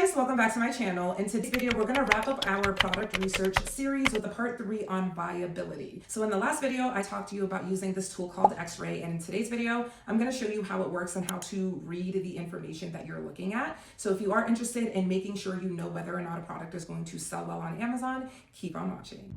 guys, welcome back to my channel. In today's video, we're gonna wrap up our product research series with a part 3 on viability. So in the last video, I talked to you about using this tool called X-ray, and in today's video, I'm gonna show you how it works and how to read the information that you're looking at. So if you are interested in making sure you know whether or not a product is going to sell well on Amazon, keep on watching.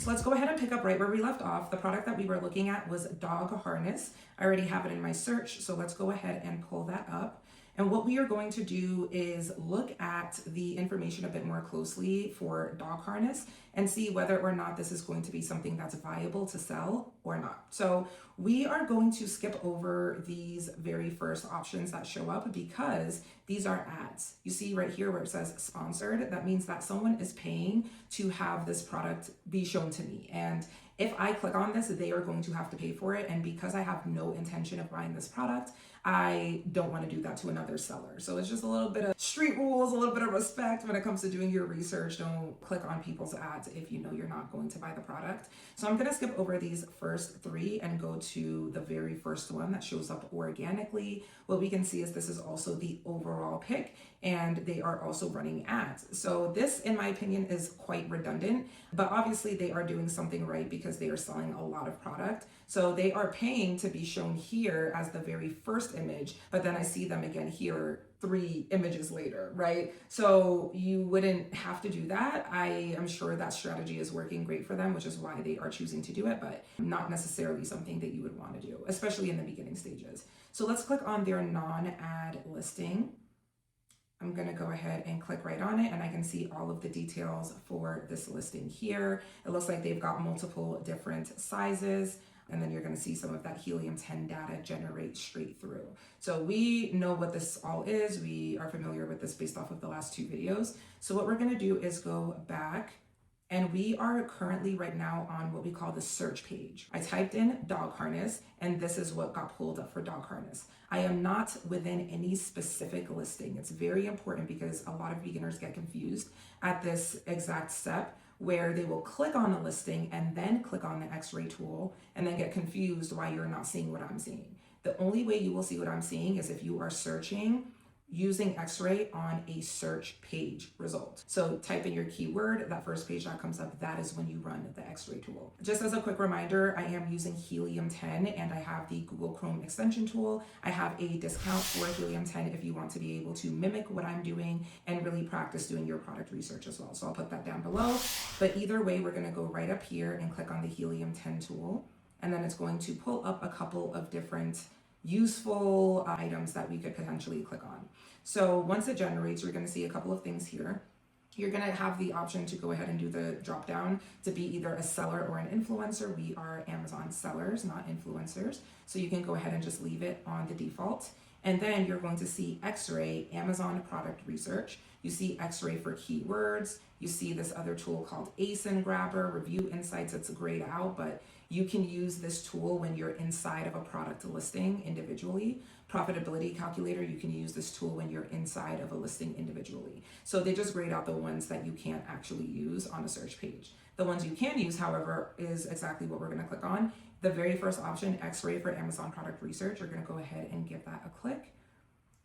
Let's go ahead and pick up right where we left off. The product that we were looking at was dog harness. I already have it in my search, so let's go ahead and pull that up. And what we are going to do is look at the information a bit more closely for dog harness and see whether or not this is going to be something that's viable to sell or not. So we are going to skip over these very first options that show up because these are ads. You see right here where it says sponsored, that means that someone is paying to have this product be shown to me. And if I click on this, they are going to have to pay for it. And because I have no intention of buying this product, I don't want to do that to another seller. So it's just a little bit of street rules, a little bit of respect when it comes to doing your research. Don't click on people's ads if you know you're not going to buy the product. So I'm going to skip over these first 3 and go to the very first one that shows up organically. What we can see is this is also the overall pick, and they are also running ads. So this, in my opinion, is quite redundant, but obviously they are doing something right because they are selling a lot of product. So they are paying to be shown here as the very first image, but then I see them again here 3 images later, right? So you wouldn't have to do that. I am sure that strategy is working great for them, which is why they are choosing to do it, but not necessarily something that you would want to do, especially in the beginning stages. So let's click on their non-ad listing. I'm going to go ahead and click right on it, and I can see all of the details for this listing here. It looks like they've got multiple different sizes, and then you're going to see some of that helium-10 data generate straight through. So we know what this all is. We are familiar with this based off of the last 2 videos. So what we're going to do is go back, and we are currently right now on what we call the search page. I typed in dog harness, and this is what got pulled up for dog harness. I am not within any specific listing. It's very important because a lot of beginners get confused at this exact step where they will click on a listing and then click on the X-ray tool and then get confused why you're not seeing what I'm seeing. The only way you will see what I'm seeing is if you are searching using X-ray on a search page result. So type in your keyword, that first page that comes up, that is when you run the X-ray tool. Just as a quick reminder, I am using helium-10 and I have the Google Chrome extension tool. I have a discount for helium-10 if you want to be able to mimic what I'm doing and really practice doing your product research as well. So I'll put that down below. But either way, we're gonna go right up here and click on the helium-10 tool. And then it's going to pull up a couple of different useful items that we could potentially click on. So once it generates, we're going to see a couple of things here. You're going to have the option to go ahead and do the drop down to be either a seller or an influencer. We are Amazon sellers, not influencers. So you can go ahead and just leave it on the default. And then you're going to see X-ray, Amazon product research. You see X-ray for keywords. You see this other tool called ASIN Grabber, Review Insights. It's grayed out, but you can use this tool when you're inside of a product listing individually. Profitability calculator, you can use this tool when you're inside of a listing individually. So they just grayed out the ones that you can't actually use on a search page. The ones you can use, however, is exactly what we're going to click on. The very first option, X-ray for Amazon product research, you're going to go ahead and give that a click.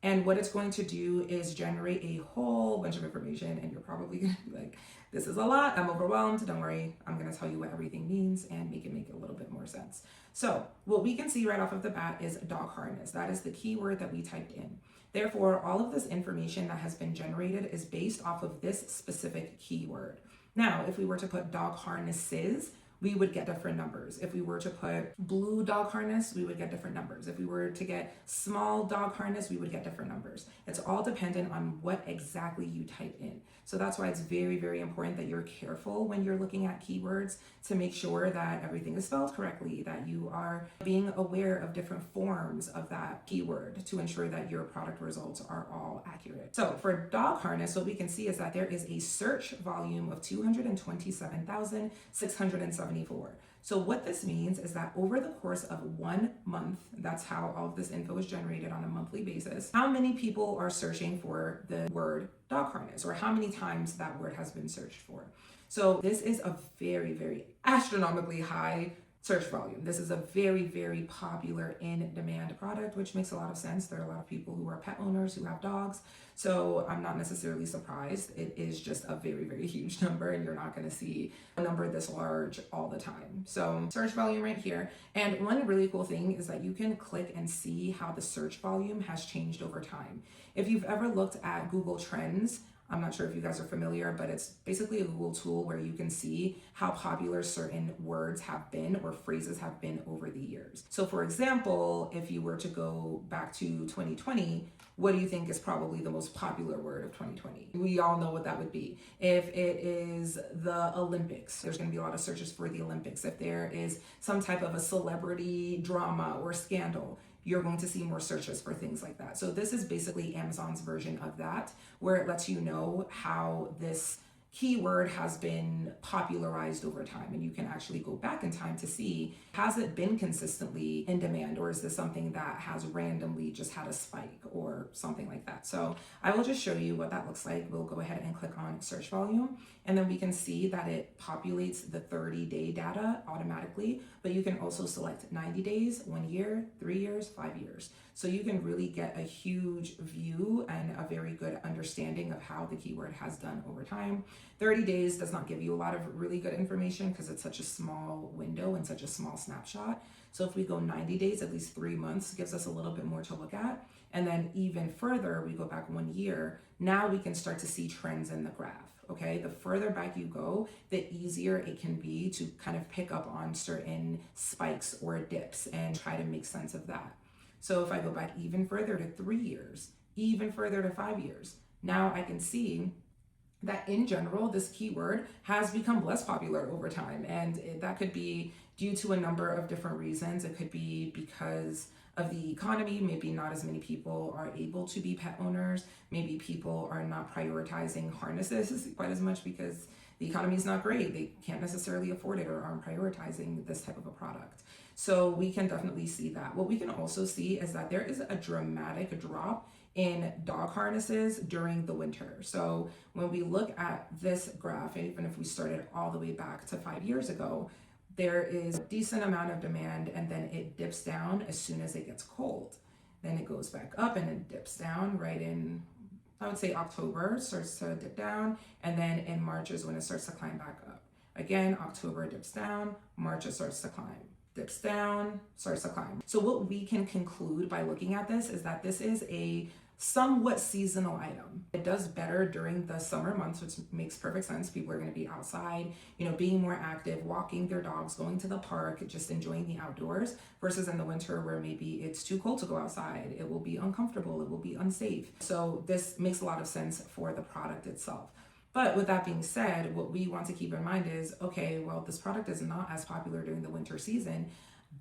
And what it's going to do is generate a whole bunch of information, and you're probably going to be like, this is a lot, I'm overwhelmed. Don't worry, I'm going to tell you what everything means and make it a little bit more sense. So what we can see right off of the bat is dog harness. That is the keyword that we typed in. Therefore, all of this information that has been generated is based off of this specific keyword. Now, if we were to put dog harnesses, we would get different numbers. If we were to put blue dog harness, we would get different numbers. If we were to get small dog harness, we would get different numbers. It's all dependent on what exactly you type in. So that's why it's very, very important that you're careful when you're looking at keywords to make sure that everything is spelled correctly, that you are being aware of different forms of that keyword to ensure that your product results are all accurate. So for dog harness, what we can see is that there is a search volume of 227,670 74. So what this means is that over the course of 1 month, that's how all of this info is generated on a monthly basis, how many people are searching for the word dog harness, or how many times that word has been searched for. So this is a very, very astronomically high search volume. This is a very, very popular in demand product, which makes a lot of sense. There are a lot of people who are pet owners who have dogs. So I'm not necessarily surprised. It is just a very, very huge number, and you're not going to see a number this large all the time. So search volume right here. And one really cool thing is that you can click and see how the search volume has changed over time. If you've ever looked at Google Trends, I'm not sure if you guys are familiar, but it's basically a Google tool where you can see how popular certain words have been or phrases have been over the years. So for example, if you were to go back to 2020, what do you think is probably the most popular word of 2020? We all know what that would be. If it is the Olympics, there's going to be a lot of searches for the Olympics. If there is some type of a celebrity drama or scandal, you're going to see more searches for things like that. So this is basically Amazon's version of that, where it lets you know how this keyword has been popularized over time. And you can actually go back in time to see, has it been consistently in demand, or is this something that has randomly just had a spike or something like that? So I will just show you what that looks like. We'll go ahead and click on search volume, and then we can see that it populates the 30-day data automatically, but you can also select 90 days, 1 year, 3 years, 5 years. So you can really get a huge view and a very good understanding of how the keyword has done over time. 30 days does not give you a lot of really good information because it's such a small window and such a small snapshot. So if we go 90 days, at least 3 months, gives us a little bit more to look at. And then even further, we go back 1 year, now we can start to see trends in the graph. Okay, the further back you go, the easier it can be to kind of pick up on certain spikes or dips and try to make sense of that. So if I go back even further to 3 years, even further to 5 years, now I can see that in general, this keyword has become less popular over time. And that could be due to a number of different reasons. It could be because of the economy. Maybe not as many people are able to be pet owners. Maybe people are not prioritizing harnesses quite as much because the economy is not great. They can't necessarily afford it or aren't prioritizing this type of a product. So we can definitely see that. What we can also see is that there is a dramatic drop in dog harnesses during the winter. So when we look at this graph, even if we started all the way back to 5 years ago, there is a decent amount of demand, and then it dips down as soon as it gets cold. Then it goes back up and it dips down right in, I would say October, starts to dip down, and then in March is when it starts to climb back up. Again, October dips down, March it starts to climb. Dips down, starts to climb. So what we can conclude by looking at this is that this is a somewhat seasonal item. It does better during the summer months, which makes perfect sense. People are going to be outside, being more active, walking their dogs, going to the park, just enjoying the outdoors, versus in the winter where maybe it's too cold to go outside. It will be uncomfortable. It will be unsafe. So this makes a lot of sense for the product itself. But with that being said, what we want to keep in mind is, okay, well, this product is not as popular during the winter season.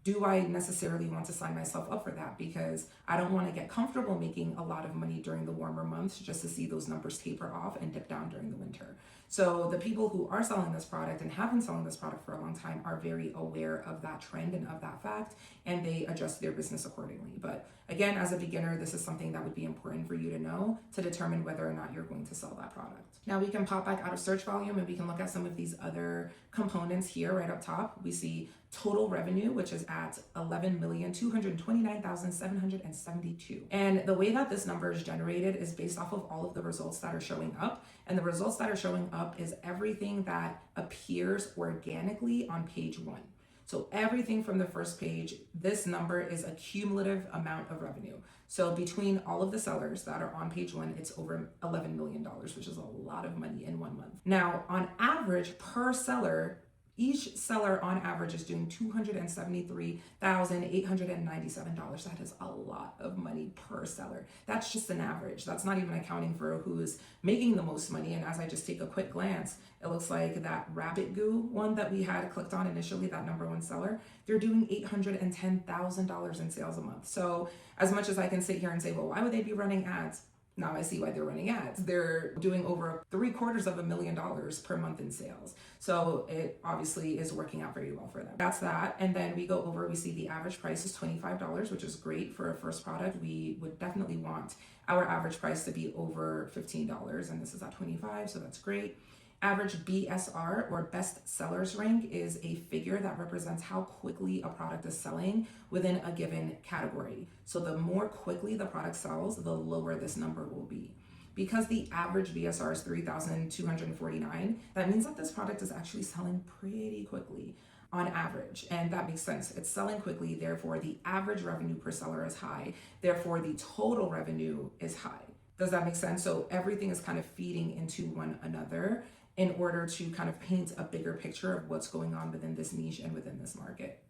Do I necessarily want to sign myself up for that? Because I don't want to get comfortable making a lot of money during the warmer months just to see those numbers taper off and dip down during the winter. So the people who are selling this product and have been selling this product for a long time are very aware of that trend and of that fact, and they adjust their business accordingly. But again, as a beginner, this is something that would be important for you to know to determine whether or not you're going to sell that product. Now we can pop back out of search volume and we can look at some of these other components here right up top. We see total revenue, which is at 11,229,772. And the way that this number is generated is based off of all of the results that are showing up. And the results that are showing up is everything that appears organically on page 1. So everything from the first page, this number is a cumulative amount of revenue. So between all of the sellers that are on page 1, it's over $11 million, which is a lot of money in 1 month. Now, on average per seller, each seller on average is doing $273,897. That is a lot of money per seller. That's just an average. That's not even accounting for who's making the most money. And as I just take a quick glance, it looks like that Rabbit Goo one that we had clicked on initially, that #1 seller, they're doing $810,000 in sales a month. So as much as I can sit here and say, well, why would they be running ads? Now I see why they're running ads. They're doing over $750,000 per month in sales. So it obviously is working out very well for them. That's that. And then we go over, we see the average price is $25, which is great for a first product. We would definitely want our average price to be over $15, and this is at 25, so that's great. Average BSR, or best sellers rank, is a figure that represents how quickly a product is selling within a given category. So the more quickly the product sells, the lower this number will be. Because the average BSR is 3,249, that means that this product is actually selling pretty quickly on average, and that makes sense. It's selling quickly, therefore the average revenue per seller is high, therefore the total revenue is high. Does that make sense? So everything is kind of feeding into one another in order to kind of paint a bigger picture of what's going on within this niche and within this market.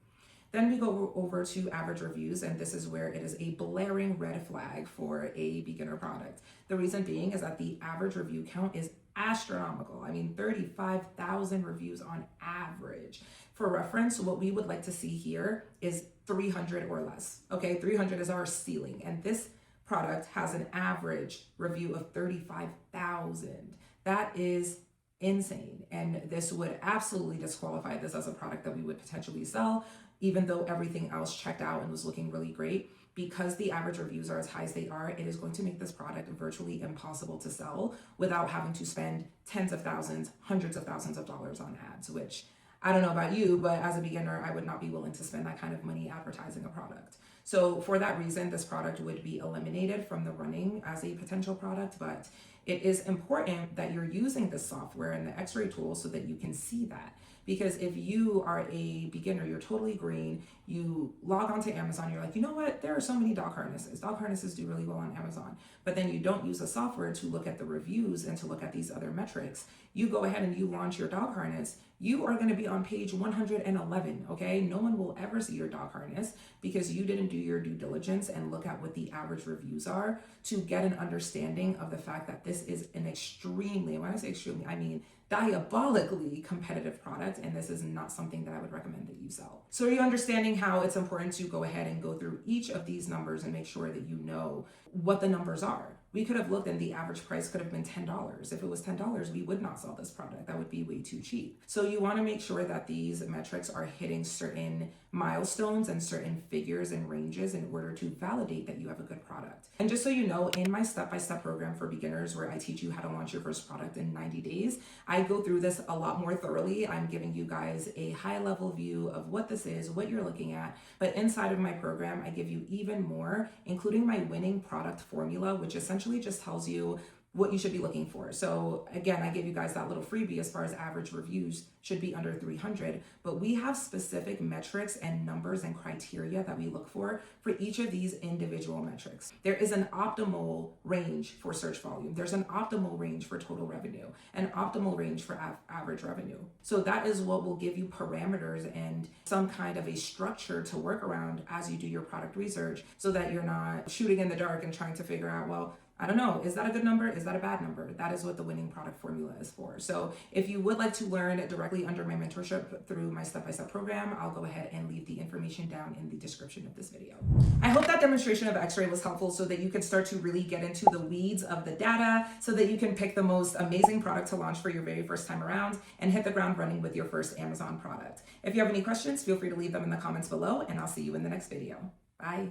Then we go over to average reviews, and this is where it is a blaring red flag for a beginner product. The reason being is that the average review count is astronomical. I mean, 35,000 reviews on average. For reference, what we would like to see here is 300 or less. Okay, 300 is our ceiling, and this product has an average review of 35,000. That is insane, and this would absolutely disqualify this as a product that we would potentially sell, even though everything else checked out and was looking really great. Because the average reviews are as high as they are, it is going to make this product virtually impossible to sell without having to spend tens of thousands, hundreds of thousands of dollars on ads, which I don't know about you, but as a beginner, I would not be willing to spend that kind of money advertising a product. So for that reason, this product would be eliminated from the running as a potential product, but it is important that you're using the software and the X-ray tool so that you can see that. Because if you are a beginner, you're totally green, you log onto Amazon, you're like, you know what, there are so many dog harnesses. Dog harnesses do really well on Amazon, but then you don't use the software to look at the reviews and to look at these other metrics. You go ahead and you launch your dog harness, you are gonna be on page 111, okay? No one will ever see your dog harness because you didn't do your due diligence and look at what the average reviews are to get an understanding of the fact that this is an extremely, when I say extremely, I mean diabolically competitive product, and this is not something that I would recommend that you sell. So are you understanding how it's important to go ahead and go through each of these numbers and make sure that you know what the numbers are? We could have looked and the average price could have been $10. If it was $10, we would not sell this product. That would be way too cheap. So you want to make sure that these metrics are hitting certain milestones and certain figures and ranges in order to validate that you have a good product. And just so you know, in my step-by-step program for beginners where I teach you how to launch your first product in 90 days, I go through this a lot more thoroughly. I'm giving you guys a high-level view of what this is, what you're looking at, but inside of my program, I give you even more, including my winning product formula, which essentially just tells you what you should be looking for. So again, I gave you guys that little freebie as far as average reviews should be under 300, but we have specific metrics and numbers and criteria that we look for each of these individual metrics. There is an optimal range for search volume. There's an optimal range for total revenue, an optimal range for average revenue. So that is what will give you parameters and some kind of a structure to work around as you do your product research so that you're not shooting in the dark and trying to figure out, well, I don't know, is that a good number? Is that a bad number? That is what the winning product formula is for. So if you would like to learn directly under my mentorship through my step-by-step program, I'll go ahead and leave the information down in the description of this video. I hope that demonstration of X-ray was helpful so that you can start to really get into the weeds of the data so that you can pick the most amazing product to launch for your very first time around and hit the ground running with your first Amazon product. If you have any questions, feel free to leave them in the comments below, and I'll see you in the next video. Bye.